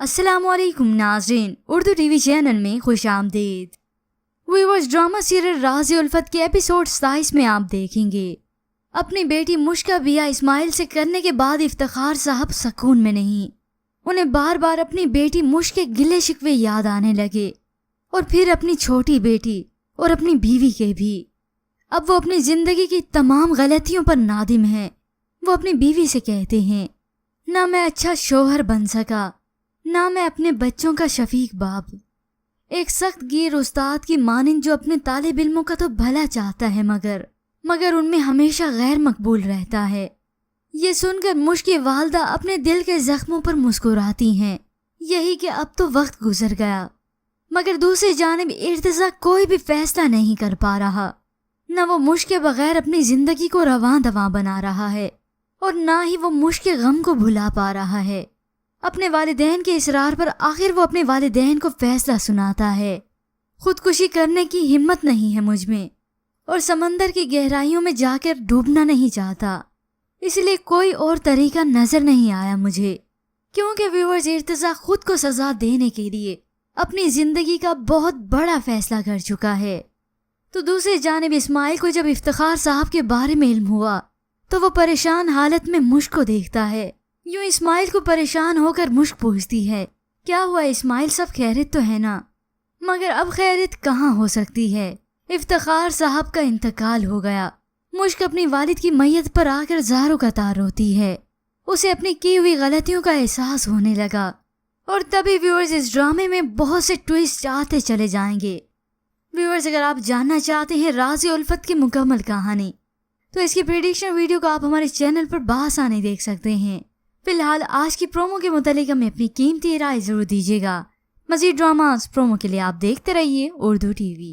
अस्सलाम वालेकुम नाज़रीन, उर्दू टीवी चैनल में खुश आमदीद। व्यूअर्स, ड्रामा सीरियल राज़ उल्फत के एपिसोड 27 में आप देखेंगे अपनी बेटी मुश्क का बिया इस्माइल से करने के बाद इफ्तिखार साहब सुकून में नहीं। उन्हें बार बार अपनी बेटी मुश्क के गिले शिकवे याद आने लगे और फिर अपनी छोटी बेटी और अपनी बीवी के भी। अब वो अपनी ज़िंदगी की तमाम गलतियों पर नादिम हैं। वो अपनी बीवी से कहते हैं, ना मैं अच्छा शोहर बन सका, ना मैं अपने बच्चों का शफीक बाप। एक सख्त गिर उस्ताद की मानिंद जो अपने तालिब इल्मों का तो भला चाहता है मगर उनमें हमेशा गैर मकबूल रहता है। ये सुनकर मुश्क की वालदा अपने दिल के जख्मों पर मुस्कुराती हैं, यही कि अब तो वक्त गुजर गया। मगर दूसरी जानिब इर्तिज़ा कोई भी फैसला नहीं कर पा रहा। न वो मुश्क के बगैर अपनी जिंदगी को रवां दवां बना रहा है और ना ही वो मुश्क के गम को भुला पा रहा है। अपने वालिदैन के इसरार पर आखिर वो अपने वालिदैन को फैसला सुनाता है। खुदकुशी करने की हिम्मत नहीं है मुझ में और समंदर की गहराइयों में जाकर डूबना नहीं चाहता, इसलिए कोई और तरीका नजर नहीं आया मुझे। क्योंकि व्यूअर्स, इर्तिज़ा खुद को सजा देने के लिए अपनी जिंदगी का बहुत बड़ा फैसला कर चुका है। तो दूसरी जानिब इस्माइल को जब इफ्तिखार साहब के बारे में इल्म हुआ तो वो परेशान हालत में मुश्क को देखता है। यूं इस्माइल को परेशान होकर मुश्क पूछती है, क्या हुआ इस्माइल, सब खैरियत तो है ना? मगर अब खैरियत कहाँ हो सकती है, इफ्तिखार साहब का इंतकाल हो गया। मुश्क अपनी वालिद की मैयत पर आकर ज़ारो कतार रोती है। उसे अपनी की हुई गलतियों का एहसास होने लगा और तभी व्यूअर्स, इस ड्रामे में बहुत से ट्विस्ट आते चले जाएंगे। व्यूअर्स, अगर आप जानना चाहते हैं राज़ उल्फत की मुकम्मल कहानी तो इसकी प्रेडिक्शन वीडियो को आप हमारे चैनल पर बासानी देख सकते हैं। फिलहाल आज की प्रोमो के मुतालिक हमें अपनी कीमती राय जरूर दीजिएगा। मज़ीद ड्रामास प्रोमो के लिए आप देखते रहिए उर्दू टीवी।